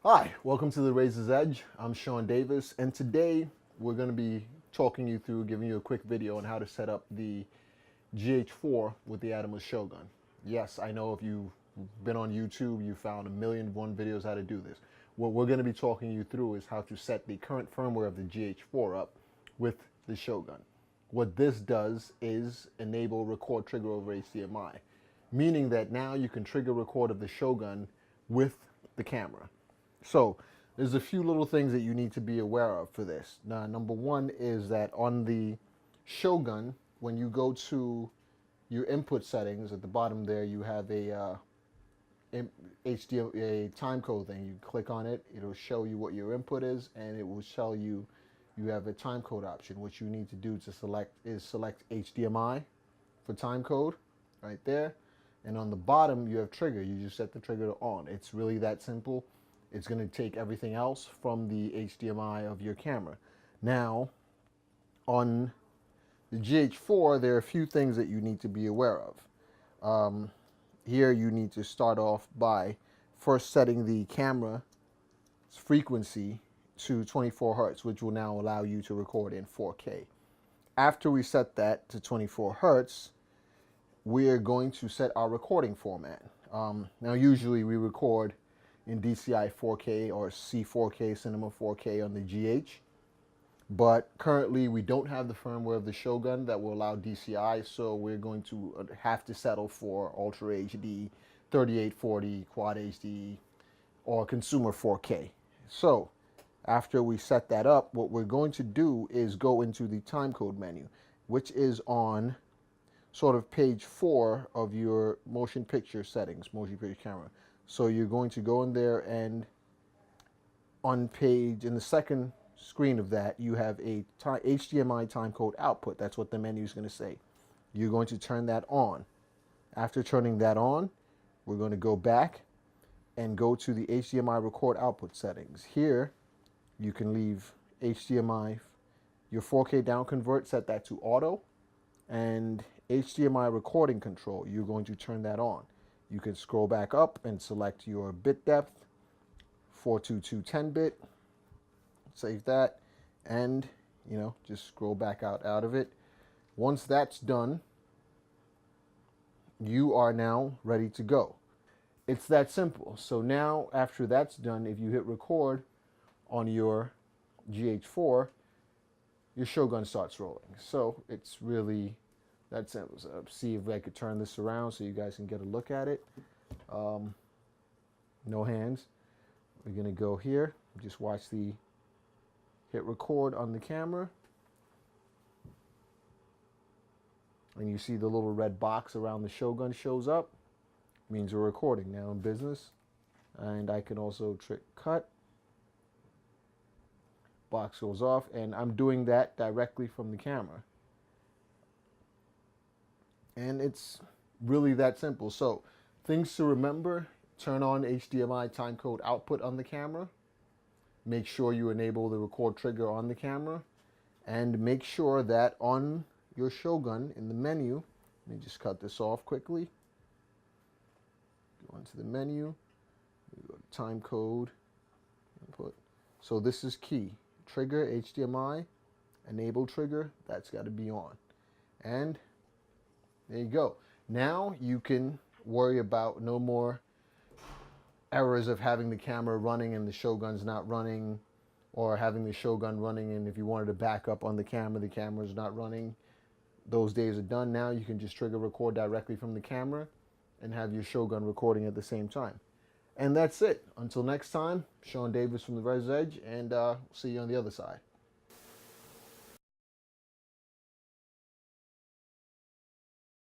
Hi, welcome to the Razor's Edge. I'm Sean Davis, and today we're going to be talking you through, giving you a quick video on how to set up the GH4 with the Atomos Shogun. Yes, I know if you've been on YouTube, you found 1,000,001 videos how to do this. What we're going to be talking you through is how to set the current firmware of the GH4 up with the Shogun. What this does is enable record trigger over HDMI, meaning that now you can trigger record of the Shogun with the camera. So there's a few little things that you need to be aware of for this. Now, number one is that on the Shogun, when you go to your input settings at the bottom there, you have a HDMI time code thing. You click on it, it'll show you what your input is, and it will tell you you have a time code option. What you need to do to select HDMI for time code right there. And on the bottom, you have trigger. You just set the trigger to on. It's really that simple. It's going to take everything else from the HDMI of your camera. Now, on the GH4, there are a few things that you need to be aware of. Here, you need to start off by first setting the camera's frequency to 24 Hertz, which will now allow you to record in 4K. After we set that to 24 Hertz, we're going to set our recording format. Now, usually we record in DCI 4K or C4K, Cinema 4K on the GH. But currently we don't have the firmware of the Shogun that will allow DCI, so we're going to have to settle for Ultra HD, 3840, Quad HD, or Consumer 4K. So after we set that up, what we're going to do is go into the timecode menu, which is on sort of page 4 of your motion picture settings, motion picture camera. So you're going to go in there, and in the second screen of that, you have a HDMI timecode output. That's what the menu is going to say. You're going to turn that on. After turning that on, we're going to go back and go to the HDMI record output settings. Here, you can leave HDMI, your 4K down convert, set that to auto, and HDMI recording control, you're going to turn that on. You can scroll back up and select your bit depth, 422 10-bit, save that, and just scroll back out of it. Once that's done, you are now ready to go. It's that simple. So now, after that's done, if you hit record on your GH4, your Shogun starts rolling. So it's really that simple. So see if I could turn this around so you guys can get a look at it. No hands. We're going to go here. Just watch the hit record on the camera. And you see the little red box around the Shogun shows up. Means we're recording now in business. And I can also trick cut. Box goes off, and I'm doing that directly from the camera. And it's really that simple. So things to remember: turn on HDMI timecode output on the camera. Make sure you enable the record trigger on the camera. And make sure that on your Shogun in the menu, let me just cut this off quickly. Go into the menu, go to timecode, input. So this is key. Trigger, HDMI, enable trigger, that's got to be on. And there you go. Now you can worry about no more errors of having the camera running and the Shogun's not running, or having the Shogun running and if you wanted to back up on the camera's not running. Those days are done. Now you can just trigger record directly from the camera and have your Shogun recording at the same time. And that's it. Until next time, Sean Davis from the Razor's Edge, and see you on the other side.